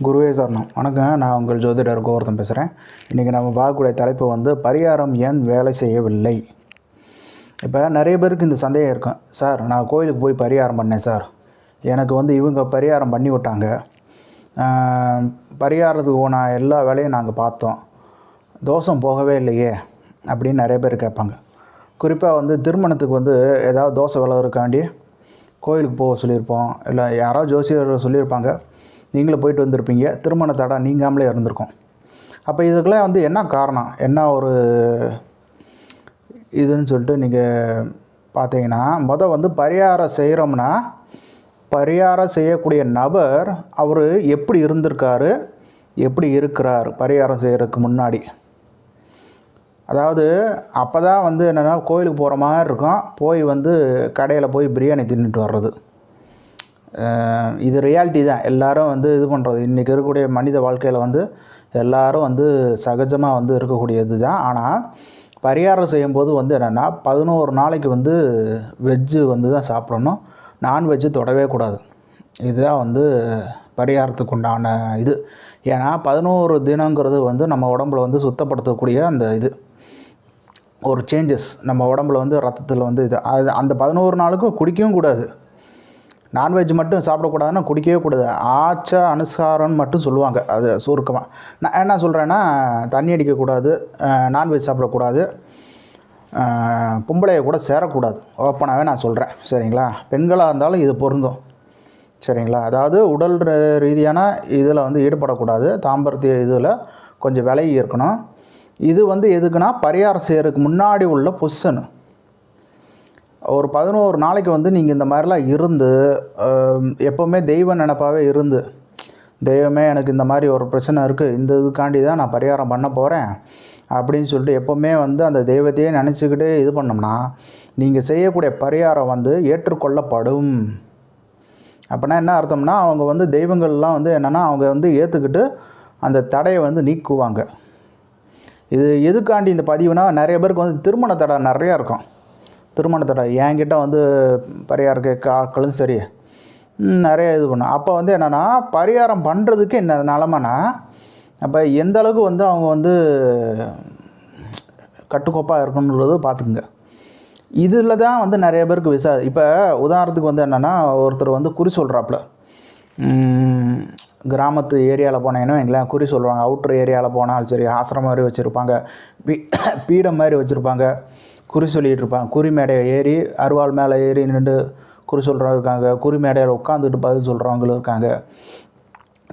குருவே சரணம். வணக்கம். நான் உங்கள் ஜோதிடர் கோவர்தன் பேசுகிறேன். இன்றைக்கி நம்ம பார்க்கக்கூடிய தலைப்பு வந்து பரிகாரம் ஏன் வேலை செய்யவில்லை. இப்போ நிறைய பேருக்கு இந்த சந்தேகம் இருக்கும். சார், நான் கோயிலுக்கு போய் பரிகாரம் பண்ணேன் சார், எனக்கு வந்து இவங்க பரிகாரம் பண்ணி விட்டாங்க, பரிகாரத்துக்கு நான் எல்லா வேலையும் நாங்கள் பார்த்தோம், தோஷம் போகவே இல்லையே அப்படின்னு நிறைய பேர் கேட்பாங்க. குறிப்பாக வந்து திருமணத்துக்கு வந்து ஏதாவது தோசை விலகிறக்காண்டி கோயிலுக்கு போக சொல்லியிருப்போம், இல்லை யாரோ ஜோசியர் சொல்லியிருப்பாங்க, நீங்களும் போயிட்டு வந்திருப்பீங்க, திருமண தடை நீங்காமலே இருந்திருக்கும். அப்போ இதுக்கெல்லாம் வந்து என்ன காரணம், என்ன ஒரு இதுன்னு சொல்லிட்டு நீங்கள் பார்த்தீங்கன்னா, வந்து பரிகாரம் செய்கிறோம்னா பரிகாரம் செய்யக்கூடிய நபர் அவர் எப்படி இருந்திருக்காரு, எப்படி இருக்கிறார் பரிகாரம் செய்கிறதுக்கு முன்னாடி. அதாவது அப்போ தான் வந்து என்னென்னா கோயிலுக்கு போகிற மாதிரி இருக்கும், போய் வந்து கடையில் போய் பிரியாணி தின்னுட்டு வர்றது. இது ரியாலிட்டி தான். எல்லோரும் வந்து இது பண்ணுறது இன்றைக்கி இருக்கக்கூடிய மனித வாழ்க்கையில் வந்து எல்லோரும் வந்து சகஜமாக வந்து இருக்கக்கூடியது தான். ஆனால் பரிகாரம் செய்யும்போது வந்து என்னென்னா 11 நாளைக்கு வந்து வெஜ்ஜு வந்து தான் சாப்பிடணும், நான்வெஜ்ஜு தொடவே கூடாது. இதுதான் வந்து பரிகாரத்துக்கு உண்டான இது. ஏன்னா 11 தினங்கிறது வந்து நம்ம உடம்புல வந்து சுத்தப்படுத்தக்கூடிய அந்த இது ஒரு சேஞ்சஸ் நம்ம உடம்புல வந்து ரத்தத்தில் வந்து இது அந்த 11 நாளுக்கும் குடிக்கவும் கூடாது, நான்வெஜ் மட்டும் சாப்பிடக்கூடாதுன்னா குடிக்கவே கூடாது. அனுசாரம்னு மட்டும் சொல்லுவாங்க. அது சுருக்கமாக நான் என்ன சொல்கிறேன்னா, தண்ணி அடிக்கக்கூடாது, நான்வெஜ் சாப்பிடக்கூடாது, பொம்பளையை கூட சேரக்கூடாது. ஓப்பனாகவே நான் சொல்கிறேன், சரிங்களா? பெண்களாக இருந்தாலும் இது பொருந்தும், சரிங்களா? அதாவது உடல் ரீதியான இதில் வந்து ஈடுபடக்கூடாது, தாம்பத்திய இதில் கொஞ்சம் விலகி இருக்கணும். இது வந்து எதுக்குன்னா பரிகாரம் செய்கிறதுக்கு முன்னாடி உள்ள பொசிஷனு. ஒரு 11 நாளைக்கு வந்து நீங்கள் இந்த மாதிரிலாம் இருந்து எப்போவுமே தெய்வ நினப்பாகவே இருந்து, தெய்வமே எனக்கு இந்த மாதிரி ஒரு பிரச்சனை இருக்குது, இந்த இதுக்காண்டி தான் நான் பரிகாரம் பண்ண போகிறேன் அப்படின்னு சொல்லிட்டு எப்போவுமே வந்து அந்த தெய்வத்தையே நினச்சிக்கிட்டே இது பண்ணோம்னா நீங்கள் செய்யக்கூடிய பரிகாரம் வந்து ஏற்றுக்கொள்ளப்படும். அப்படின்னா என்ன அர்த்தம்னா, அவங்க வந்து தெய்வங்கள்லாம் வந்து என்னென்னா அவங்க வந்து ஏற்றுக்கிட்டு அந்த தடையை வந்து நீக்குவாங்க. இது எதுக்காண்டி இந்த பதிவுனா, நிறைய பேருக்கு வந்து திருமண தடை நிறையா இருக்கும். திருமண தடை என்கிட்ட வந்து பரிகாரம் கேட்க ஆட்களும் சரி நிறைய இது பண்ணும். அப்போ வந்து என்னென்னா பரிகாரம் பண்ணுறதுக்கு என்ன நிலமைனா, அப்போ எந்த அளவுக்கு வந்து அவங்க வந்து கட்டுக்கோப்பாக இருக்கணுன்றது பார்த்துக்குங்க. இதில் தான் வந்து நிறைய பேருக்கு இப்போ உதாரணத்துக்கு வந்து என்னென்னா, ஒருத்தர் வந்து குறி சொல்கிறாப்புல, கிராமத்து ஏரியாவில் போனீங்கன்னா எங்கெல்லாம் குறி சொல்லுவாங்க. அவுட்ரு ஏரியாவில் போனால் சரி, ஆசிரமம் மாதிரி வச்சுருப்பாங்க, பீடம் மாதிரி வச்சுருப்பாங்க, குறி சொல்லிகிட்டு இருப்பாங்க. குறி மேடையை ஏறி அருவாள் மேலே ஏறி நின்று குறி சொல்கிறவங்க இருக்காங்க, குறி மேடையில் உட்காந்துக்கிட்டு பதில் சொல்கிறவங்களும் இருக்காங்க,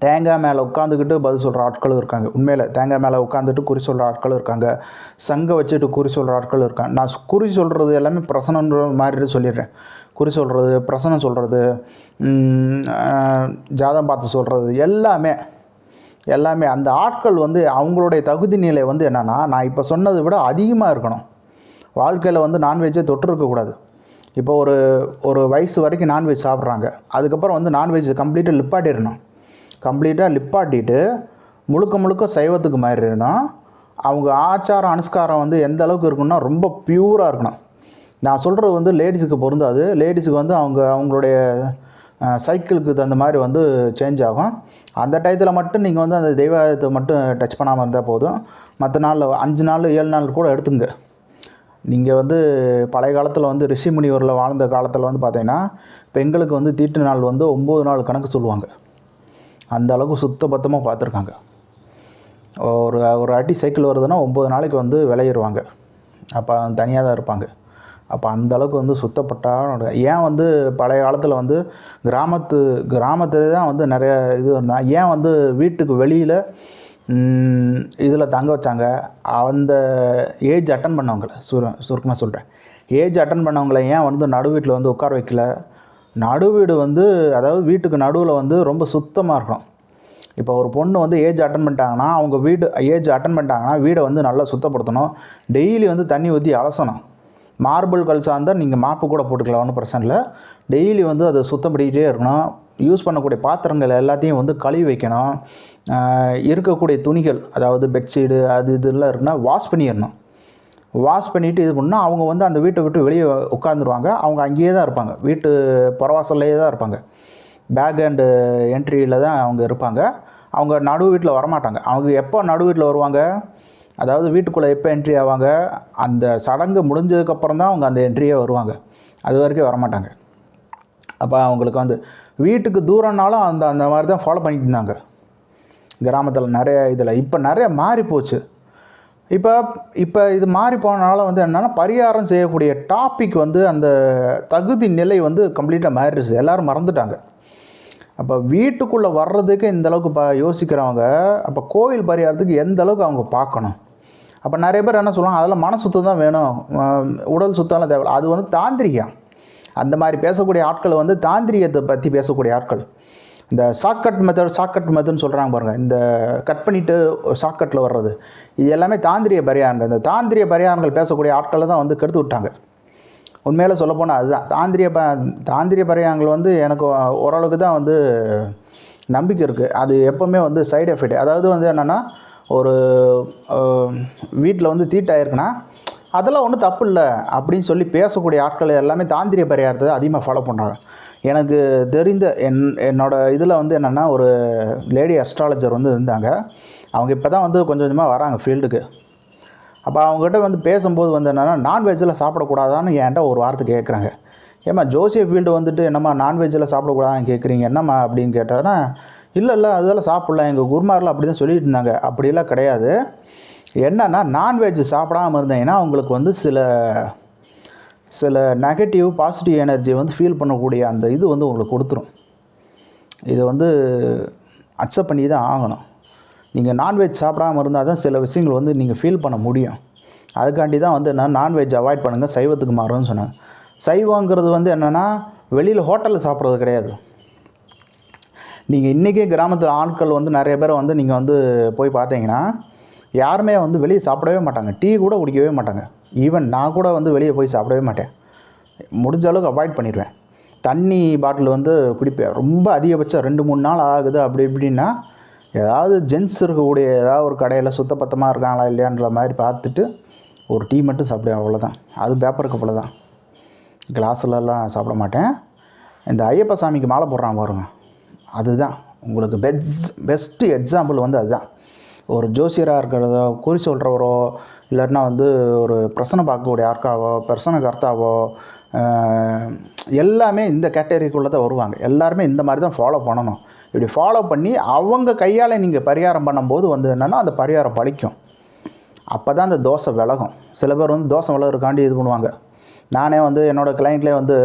தேங்காய் மேலே உட்காந்துக்கிட்டு பதில் சொல்கிற ஆட்களும் இருக்காங்க. உண்மையில் தேங்காய் மேலே உட்காந்துட்டு குறி சொல்கிற ஆட்களும் இருக்காங்க, சங்கை வச்சுட்டு குறி சொல்கிற ஆட்களும் இருக்காங்க. நான் குறி சொல்கிறது எல்லாமே பிரசனன்ற மாதிரி சொல்லிடுறேன். குறி சொல்கிறது, பிரசனம் சொல்கிறது, ஜாதகம் பார்த்து சொல்கிறது, எல்லாமே அந்த ஆட்கள் வந்து அவங்களுடைய தகுதி நிலை வந்து என்னென்னா, நான் இப்போ சொன்னதை விட அதிகமாக இருக்கணும். வாழ்க்கையில் வந்து நான்வெஜ்ஜை தொட்டிருக்கக்கூடாது. இப்போ ஒரு வயசு வரைக்கும் நான்வெஜ் சாப்பிட்றாங்க, அதுக்கப்புறம் வந்து நான்வெஜ் கம்ப்ளீட்டாக லிப்பாட்டிட்டு முழுக்க சைவத்துக்கு மாறிடணும். அவங்க ஆச்சாரம் அனுஷ்காரம் வந்து எந்த அளவுக்கு இருக்கணும்னா ரொம்ப பியூராக இருக்கணும். நான் சொல்கிறது வந்து லேடிஸுக்கு பொருந்தாது. லேடிஸுக்கு வந்து அவங்களுடைய சைக்கிளுக்கு தகுந்த மாதிரி வந்து சேஞ்ச் ஆகும். அந்த டயத்தில் மட்டும் நீங்கள் வந்து அந்த தெய்வத்தை மட்டும் டச் பண்ணாமல் இருந்தால் போதும். மற்ற நாளில் 5 நாள் 7 நாள் கூட எடுத்துங்க. நீங்கள் வந்து பழைய காலத்தில் வந்து ரிஷி முனிவரில் வாழ்ந்த காலத்தில் வந்து பார்த்தீங்கன்னா, பெண்களுக்கு வந்து தீட்டு நாள் வந்து 9 நாள் கணக்கு சொல்லுவாங்க. அந்த அளவுக்கு சுத்தபத்தமாக பார்த்துருக்காங்க. ஒரு அடி சைக்கிள் வருதுன்னா 9 நாளைக்கு வந்து விளையிடுவாங்க. அப்போ தனியாக தான் இருப்பாங்க. அப்போ அந்த அளவுக்கு வந்து சுத்தப்பட்டால் ஏன் வந்து பழைய காலத்தில் வந்து கிராமத்தில் தான் வந்து நிறைய இது இருந்தால், ஏன் வந்து வீட்டுக்கு வெளியில் இதில் தங்க வச்சாங்க? அந்த ஏஜ் அட்டன் பண்ணவங்களை சுருக்கமாக சொல்கிறேன். ஏஜ் அட்டன் பண்ணவங்களை ஏன் வந்து நடு வீட்டில் வந்து உட்கார வைக்கல? நடு வீடு வந்து அதாவது வீட்டுக்கு நடுவில் வந்து ரொம்ப சுத்தமாக இருக்கணும். இப்போ ஒரு பொண்ணு வந்து ஏஜ் அட்டன் பண்ணிட்டாங்கன்னா வீடை வந்து நல்லா சுத்தப்படுத்தணும். டெய்லி வந்து தண்ணி ஊற்றி அலசணும். மார்பிள் கல் சார்ந்தால் நீங்கள் மாப்பு கூட போட்டுக்கலாம், ஒன்றும் பிரச்சனை இல்லை. டெய்லி வந்து அதை சுத்தப்படுத்திகிட்டே இருக்கணும். யூஸ் பண்ணக்கூடிய பாத்திரங்கள் எல்லாத்தையும் வந்து கழுவி வைக்கணும். இருக்கக்கூடிய துணிகள், அதாவது பெட்ஷீடு அது இதெல்லாம் இருக்குன்னா வாஷ் பண்ணிவிட்டு இது பண்ணால் அவங்க வந்து அந்த வீட்டை விட்டு வெளியே உட்காந்துருவாங்க. அவங்க அங்கேயே தான் இருப்பாங்க, வீட்டு புறவாசல்லையே தான் இருப்பாங்க. பேக் அண்டு என்ட்ரியில் தான் அவங்க இருப்பாங்க. அவங்க நடு வீட்டில் வரமாட்டாங்க. அவங்க எப்போ நடு வீட்டில் வருவாங்க, அதாவது வீட்டுக்குள்ளே எப்போ என்ட்ரி ஆவாங்க, அந்த சடங்கு முடிஞ்சதுக்கப்புறம் தான் அவங்க அந்த என்ட்ரியே வருவாங்க. அது வரைக்கும் வரமாட்டாங்க. அப்போ அவங்களுக்கு வந்து வீட்டுக்கு தூரம்னாலும் அந்த அந்த மாதிரி தான் ஃபாலோ பண்ணிட்டு இருந்தாங்க கிராமத்தில் நிறைய இதில். இப்போ நிறைய மாறி போச்சு. இப்போ இது மாறி போனனால வந்து என்னென்னா, பரிகாரம் செய்யக்கூடிய டாபிக் வந்து அந்த தகுதி நிலை வந்து கம்ப்ளீட்டாக மாறிடுச்சு. எல்லோரும் மறந்துட்டாங்க. அப்போ வீட்டுக்குள்ளே வர்றதுக்கு இந்தளவுக்கு யோசிக்கிறவங்க, அப்போ கோவில் பரிகாரத்துக்கு எந்த அளவுக்கு அவங்க பார்க்கணும். அப்போ நிறைய பேர் என்ன சொல்லுவாங்க, அதெல்லாம் மன சுத்தம் தான் வேணும், உடல் சுத்தம்லாம் தேவை. அது வந்து தாந்திரிகம். அந்த மாதிரி பேசக்கூடிய ஆட்கள் வந்து தாந்திரியத்தை பற்றி பேசக்கூடிய ஆட்கள். இந்த ஷார்ட்கட் மெத்தட்னு சொல்கிறாங்க பாருங்கள், இந்த கட் பண்ணிவிட்டு ஷார்ட்கட்டில் வர்றது, இது எல்லாமே தாந்திரிய பரிகாரங்கள். இந்த தாந்திரிய பரிகாரங்கள் பேசக்கூடிய ஆட்களை தான் வந்து கெடுத்து விட்டாங்க. உண்மையில் சொல்லப்போனால் அதுதான் தாந்திரிய பரிகாரங்கள் வந்து எனக்கு ஓரளவுக்கு தான் வந்து நம்பிக்கை இருக்குது. அது எப்போவுமே வந்து சைடு எஃபெக்ட், அதாவது வந்து என்னென்னா, ஒரு வீட்டில் வந்து தீட்டாயிருக்குன்னா அதெல்லாம் ஒன்றும் தப்பு இல்லை அப்படின்னு சொல்லி பேசக்கூடிய ஆட்கள் எல்லாமே தாந்திரிய பரிகாரத்தை அதிகமாக ஃபாலோ பண்ணுறாங்க. எனக்கு தெரிந்த என்னோடய இதில் வந்து என்னென்னா, ஒரு லேடி அஸ்ட்ராலஜர் வந்து இருந்தாங்க. அவங்க இப்போ தான் வந்து கொஞ்சம் கொஞ்சமாக வராங்க ஃபீல்டுக்கு. அப்போ அவங்ககிட்ட வந்து பேசும்போது வந்து என்னென்னா, நான்வெஜ்ஜில் சாப்பிடக்கூடாதான்னு என்கிட்ட ஒரு வார்த்தை கேட்குறாங்க. ஏம்மா ஜோசிய ஃபீல்டு வந்துட்டு என்னம்மா நான்வெஜ்ஜில் சாப்பிடக்கூடாதான்னு கேட்குறீங்க, என்னம்மா அப்படின்னு கேட்டாங்கன்னா, இல்லை அதெல்லாம் சாப்பிட்லாம், எங்கள் குருமாரில் அப்படி தான் சொல்லிட்டு இருந்தாங்க. அப்படிலாம் கிடையாது. என்னென்னா, நான்வெஜ் சாப்பிடாமல் இருந்தீங்கன்னா உங்களுக்கு வந்து சில நெகட்டிவ் பாசிட்டிவ் எனர்ஜி வந்து ஃபீல் பண்ணக்கூடிய அந்த இது வந்து உங்களுக்கு கொடுத்துரும். இதை வந்து அக்செப்ட் பண்ணி தான் ஆகணும். நீங்கள் நான்வெஜ் சாப்பிடாமல் இருந்தால் தான் சில விஷயங்கள் வந்து நீங்கள் ஃபீல் பண்ண முடியும். அதுக்காண்டி தான் வந்து என்ன, நான்வெஜ் அவாய்ட் பண்ணுங்கள், சைவத்துக்கு மாறுன்னு சொன்னாங்க. சைவங்கிறது வந்து என்னென்னா, வெளியில் ஹோட்டலில் சாப்பிட்றது கிடையாது. நீங்கள் இன்றைக்கே கிராமத்தில் ஆட்கள் வந்து நிறைய பேரை வந்து நீங்கள் வந்து போய் பார்த்தீங்கன்னா, யாருமே வந்து வெளியே சாப்பிடவே மாட்டாங்க, டீ கூட குடிக்கவே மாட்டாங்க. ஈவன் நான் கூட வந்து வெளியே போய் சாப்பிடவே மாட்டேன், முடிஞ்ச அளவுக்கு அவாய்ட் பண்ணிடுவேன். தண்ணி பாட்டில் வந்து குடிப்பேன். ரொம்ப அதிகபட்சம் 2-3 நாள் ஆகுது அப்படி இப்படின்னா, ஏதாவது ஜென்ஸ் இருக்கக்கூடிய ஏதாவது ஒரு கடையில் சுத்தபத்தமாக இருக்காங்களா இல்லையான்ற மாதிரி பார்த்துட்டு ஒரு டீ மட்டும் சாப்பிடுவேன், அவ்வளோதான். அது பேப்பர் கப்பில் தான், கிளாஸ்லலாம் சாப்பிட மாட்டேன். இந்த ஐயப்ப சாமிக்கு மாலை போடுறான் பாருங்க, அதுதான் உங்களுக்கு பெஸ்ட்டு எக்ஸாம்பிள் வந்து அதுதான். ஒரு ஜோசியராக இருக்கிறதோ, குறி சொல்கிறவரோ, இல்லைன்னா வந்து ஒரு பிரச்சனை பார்க்கக்கூடிய யாருக்காவோ, பிரச்சனை கர்த்தாவோ, எல்லாமே இந்த கேட்டகரிக்குள்ளே தான் வருவாங்க. எல்லாருமே இந்த மாதிரி தான் ஃபாலோ பண்ணணும். இப்படி ஃபாலோ பண்ணி அவங்க கையால் நீங்கள் பரிகாரம் பண்ணும்போது வந்து என்னென்னா, அந்த பரிகாரம் பலிக்கும். அப்போ தான் அந்த தோசை விலகும். சில பேர் வந்து தோசை விலகிறக்காண்டி இது பண்ணுவாங்க. நானே வந்து என்னோடய கிளைண்ட்லேயே வந்து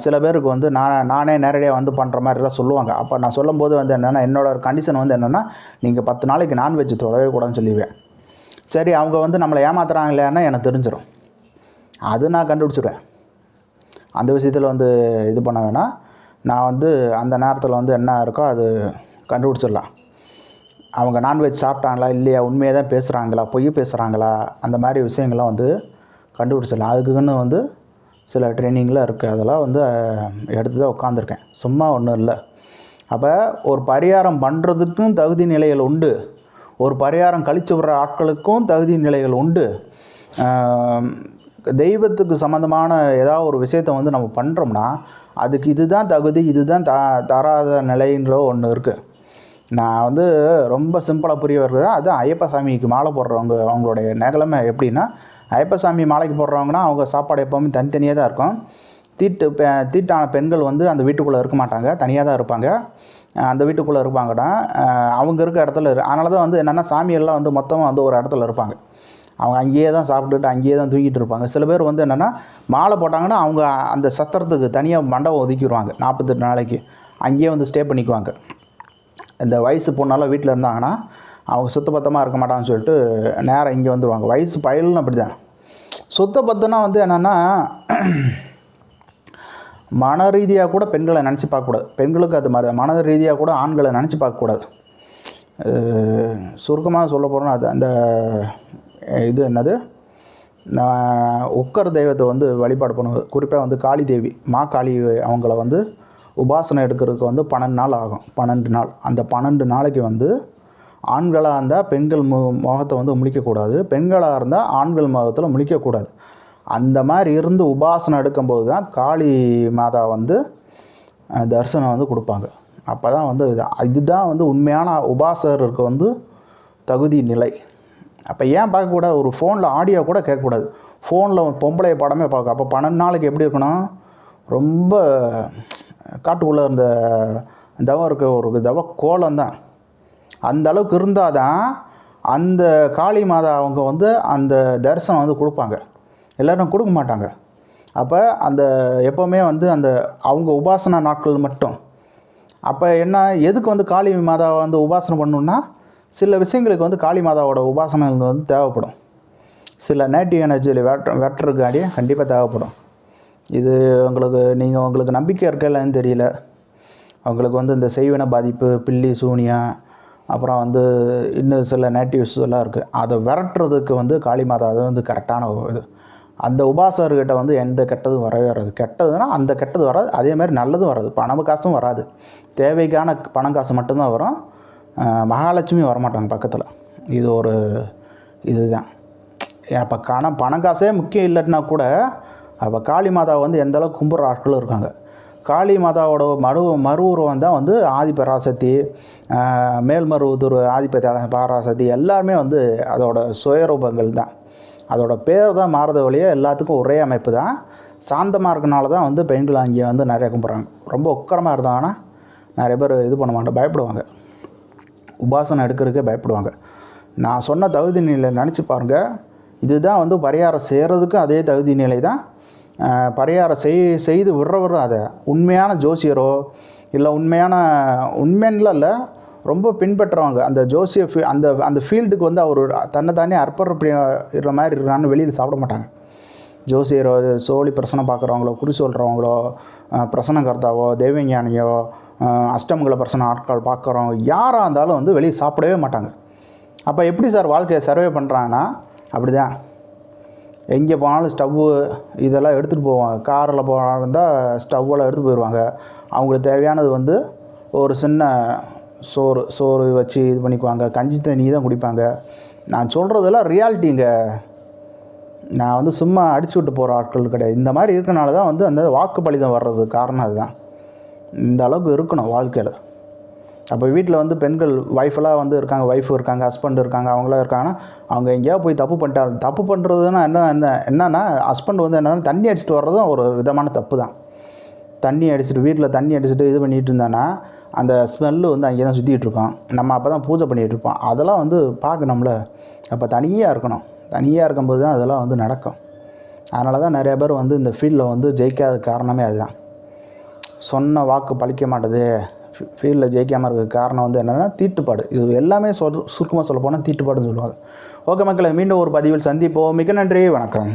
சில பேருக்கு வந்து நானே நேரடியாக வந்து பண்ணுற மாதிரிலாம் சொல்லுவாங்க. அப்போ நான் சொல்லும்போது வந்து என்னென்னா, என்னோடய கண்டிஷன் வந்து என்னென்னா, நீங்கள் 10 நாளைக்கு நான்வெஜ் தொடவே கூடாதுன்னு சொல்லிடுவேன். சரி, அவங்க வந்து நம்மளை ஏமாத்துறாங்க இல்லையானா எனக்கு தெரிஞ்சிடும், அது நான் கண்டுபிடிச்சிடுவேன். அந்த விஷயத்தில் வந்து இது பண்ண வேணாம். நான் வந்து அந்த நேரத்தில் வந்து என்ன இருக்கோ அது கண்டுபிடிச்சிடலாம். அவங்க நான்வெஜ் சாப்பிட்டாங்களா இல்லையா, உண்மையாக தான் பேசுகிறாங்களா, பொய் பேசுகிறாங்களா, அந்த மாதிரி விஷயங்கள்லாம் வந்து கண்டுபிடிச்சிடலாம். அதுக்குன்னு வந்து சில ட்ரைனிங்கில் இருக்குது, அதெல்லாம் வந்து எடுத்து தான் உட்காந்துருக்கேன், சும்மா ஒன்றும் இல்லை. அப்போ ஒரு பரிகாரம் பண்ணுறதுக்கும் தகுதி நிலைகள் உண்டு, ஒரு பரிகாரம் கழித்து விடுற ஆட்களுக்கும் தகுதி நிலைகள் உண்டு. தெய்வத்துக்கு சம்மந்தமான ஏதாவது ஒரு விஷயத்தை வந்து நம்ம பண்ணுறோம்னா அதுக்கு இதுதான் தகுதி, இதுதான் தராத நிலைன்ற ஒன்று இருக்குது. நான் வந்து ரொம்ப சிம்பிளாக புரிய வருது. அதுதான் ஐயப்ப சாமிக்கு மாலை போடுறவங்க அவங்களுடைய நிலைமை எப்படின்னா, ஐயப்ப சாமி மாலைக்கு போடுறவங்கன்னா அவங்க சாப்பாடு எப்போவுமே தனித்தனியாக தான் இருக்கும். தீட்டான பெண்கள் வந்து அந்த வீட்டுக்குள்ளே இருக்க மாட்டாங்க, தனியாக தான் இருப்பாங்க. அந்த வீட்டுக்குள்ளே இருப்பாங்கன்னா அவங்க இருக்க இடத்துல அதனால தான் வந்து என்னென்னா, சாமியெல்லாம் வந்து மொத்தமாக வந்து ஒரு இடத்துல இருப்பாங்க. அவங்க அங்கேயே தான் சாப்பிட்டுட்டு அங்கேயே தான் தூங்கிட்டு இருப்பாங்க. சில பேர் வந்து என்னென்னா, மாலை போட்டாங்கன்னா அவங்க அந்த சத்திரத்துக்கு தனியாக மண்டபம் ஒதுக்கிடுவாங்க. 48 நாளைக்கு அங்கேயே வந்து ஸ்டே பண்ணிக்குவாங்க. இந்த வயசு பொண்ணெல்லாம் வீட்டில் இருந்தாங்கன்னா அவங்க சுத்தபத்தமாக இருக்க மாட்டாங்கன்னு சொல்லிட்டு நேராக இங்கே வந்துடுவாங்க. வயசு பயலும் அப்படி தான். சுத்தபத்தம்னா வந்து என்னென்னா, மன ரீதியாக கூட பெண்களை நினச்சி பார்க்கக்கூடாது. பெண்களுக்கு அது மாதிரி மன ரீதியாக கூட ஆண்களை நினச்சி பார்க்கக்கூடாது. சுருக்கமாக சொல்ல போகிறோன்னா அது அந்த இது என்னது, உக்கர தெய்வத்தை வந்து வழிபாடு பண்ணுவது. குறிப்பாக வந்து காளி தேவி, மா காளி, அவங்கள வந்து உபாசனை எடுக்கிறதுக்கு வந்து 12 நாள் ஆகும். 12 நாள். அந்த 12 நாளைக்கு வந்து ஆண்களாக இருந்தால் பெண்கள் முகத்தை வந்து முழிக்கக்கூடாது, பெண்களாக இருந்தால் ஆண்கள் முகத்தில் முழிக்கக்கூடாது. அந்த மாதிரி இருந்து உபாசனை எடுக்கும்போது தான் காளி மாதா வந்து தரிசனம் வந்து கொடுப்பாங்க. அப்போ தான் வந்து இதுதான் வந்து உண்மையான உபாசகருக்கு வந்து தகுதி நிலை. அப்போ ஏன் பார்க்கக்கூடாது? ஒரு ஃபோனில் ஆடியோ கூட கேட்கக்கூடாது. ஃபோனில் பொம்பளை படமே பார்க்க. அப்போ 12 நாளைக்கு எப்படி இருக்கணும்? ரொம்ப காட்டுக்குள்ளே இருந்த தவம் இருக்க ஒரு தவ கோலம் தான். அந்த அளவுக்கு இருந்தால் தான் அந்த காளி மாதா அவங்க வந்து அந்த தரிசனம் வந்து கொடுப்பாங்க. எல்லோரும் கொடுக்க மாட்டாங்க. அப்போ அந்த எப்போவுமே வந்து அந்த அவங்க உபாசனா நாட்கள் மட்டும். அப்போ என்ன, எதுக்கு வந்து காளி மாதாவை வந்து உபாசனை பண்ணணுன்னா, சில விஷயங்களுக்கு வந்து காளி மாதாவோட உபாசனை வந்து தேவைப்படும். சில நேட்டிவ் எனர்ஜியில் வெட்டுறதுக்காடியே கண்டிப்பாக தேவைப்படும். இது உங்களுக்கு நம்பிக்கை இருக்கலன்னு தெரியல. அவங்களுக்கு வந்து இந்த செய்வின பாதிப்பு, பில்லி சூனியம், அப்புறம் வந்து இன்னும் சில நேட்டிவ்ஸ் எல்லாம் இருக்குது. அதை விரட்டுறதுக்கு வந்து காளி மாதா அது வந்து கரெக்டான இது. அந்த உபாசகர்கிட்ட வந்து எந்த கெட்டதும் வரவே வராது. கெட்டதுன்னா அந்த கெட்டது வராது, அதேமாதிரி நல்லதும் வராது. பணம் காசும் வராது. தேவைக்கான பணம் காசு மட்டும்தான் வரும். மகாலட்சுமி வரமாட்டாங்க பக்கத்தில். இது ஒரு இதுதான். அப்போ பணம் காசே முக்கியம் இல்லைன்னா கூட அப்போ காளி மாதாவை வந்து எந்தளவுக்கு கும்பிட்ற ஆட்களும் இருக்காங்க. காளி மாதாவோட மறு உருவம் தான் வந்து ஆதிபராசக்தி, மேல்மருவத்தூர் பராசக்தி எல்லாருமே வந்து அதோட சுயரூபங்கள் தான். அதோட பேர் தான் மாறுத வழியே எல்லாத்துக்கும் ஒரே அமைப்பு தான். சாந்தமாக இருக்கனால தான் வந்து பெண்கள் அங்கே வந்து நிறைய கும்பிட்றாங்க. ரொம்ப உக்கரமாக இருந்தாங்கன்னா நிறைய பேர் இது பண்ண மாட்டேன், பயப்படுவாங்க. உபாசனை எடுக்கிறதுக்கே பயப்படுவாங்க. நான் சொன்ன தகுதி நிலை நினச்சி பாருங்கள். இதுதான் வந்து பரிகாரம் செய்கிறதுக்கும் அதே தகுதி நிலை தான். பரிகாரம் செய்து விடுறவரும் அதை உண்மையான ஜோசியரோ இல்லை உண்மைன்லாம் இல்லை, ரொம்ப பின்பற்றுறவங்க அந்த ஜோசிய அந்த ஃபீல்டுக்கு வந்து அவர் தன்னை அர்ப்பணிக்கிற மாதிரி இருக்கிறான்னு வெளியில் சாப்பிட மாட்டாங்க. ஜோசியரோ, சோழி பிரசனம் பார்க்குறவங்களோ, குறி சொல்கிறவங்களோ, பிரசனகர்த்தாவோ, தெய்வஞானியோ, அஷ்டமங்கல பிரசன ஆட்கள் பார்க்குறவங்க யாராக இருந்தாலும் வந்து வெளியே சாப்பிடவே மாட்டாங்க. அப்போ எப்படி சார் வாழ்க்கையை சர்வே பண்ணுறாங்கன்னா, அப்படி தான். எங்கே போனாலும் ஸ்டவ்வு இதெல்லாம் எடுத்துகிட்டு போவாங்க. காரில் இருந்தால் ஸ்டவ்வெல்லாம் எடுத்துகிட்டு போயிடுவாங்க. அவங்களுக்கு தேவையானது வந்து ஒரு சின்ன சோறு வச்சு இது பண்ணிக்குவாங்க. கஞ்சி தண்ணி தான் குடிப்பாங்க. நான் சொல்கிறதெல்லாம் ரியாலிட்டிங்க. நான் வந்து சும்மா அடிச்சு விட்டு போகிற ஆட்கள் கிடையாது. இந்த மாதிரி இருக்கனால தான் வந்து அந்த வாக்கு பலிதம் வர்றது காரணம் அதுதான். இந்த அளவுக்கு இருக்கணும் வாழ்க்கையில். அப்போ வீட்டில் வந்து பெண்கள் ஒய்ஃபெல்லாம் வந்து இருக்காங்க, இருக்காங்க, ஹஸ்பண்ட் இருக்காங்க, அவங்களாம் இருக்காங்கன்னா அவங்க எங்கேயாவது போய் தப்பு பண்ணிட்டாங்க. தப்பு பண்ணுறதுன்னா என்னன்னா ஹஸ்பண்ட் வந்து என்னென்னா தண்ணி அடிச்சுட்டு வர்றதும் ஒரு விதமான தப்பு தான். தண்ணி அடிச்சுட்டு வீட்டில் தண்ணி அடிச்சுட்டு இது பண்ணிகிட்டு இருந்தானா அந்த ஸ்மெல்லு வந்து அங்கே தான் சுற்றிட்டு இருக்கோம். நம்ம அப்போ தான் பூஜை பண்ணிகிட்டு இருப்போம். அதெல்லாம் வந்து பார்க்கணும்ல. அப்போ தனியாக இருக்கணும். தனியாக இருக்கும்போது தான் அதெல்லாம் வந்து நடக்கும். அதனால தான் நிறைய பேர் வந்து இந்த ஃபீல்டில் வந்து ஜெயிக்காத காரணமே அதுதான். சொன்ன வாக்கு பழிக்க மாட்டேது, ஃபீல்டில் ஜெயிக்காமல் இருக்க காரணம் வந்து என்னென்னா தீட்டுப்பாடு. இது எல்லாமே சுருக்கமாக சொல்ல போனால் தீட்டுப்பாடுன்னு சொல்லுவாங்க. ஓகே மக்களை, மீண்டும் ஒரு பதிவில் சந்திப்போம். மிக நன்றி, வணக்கம்.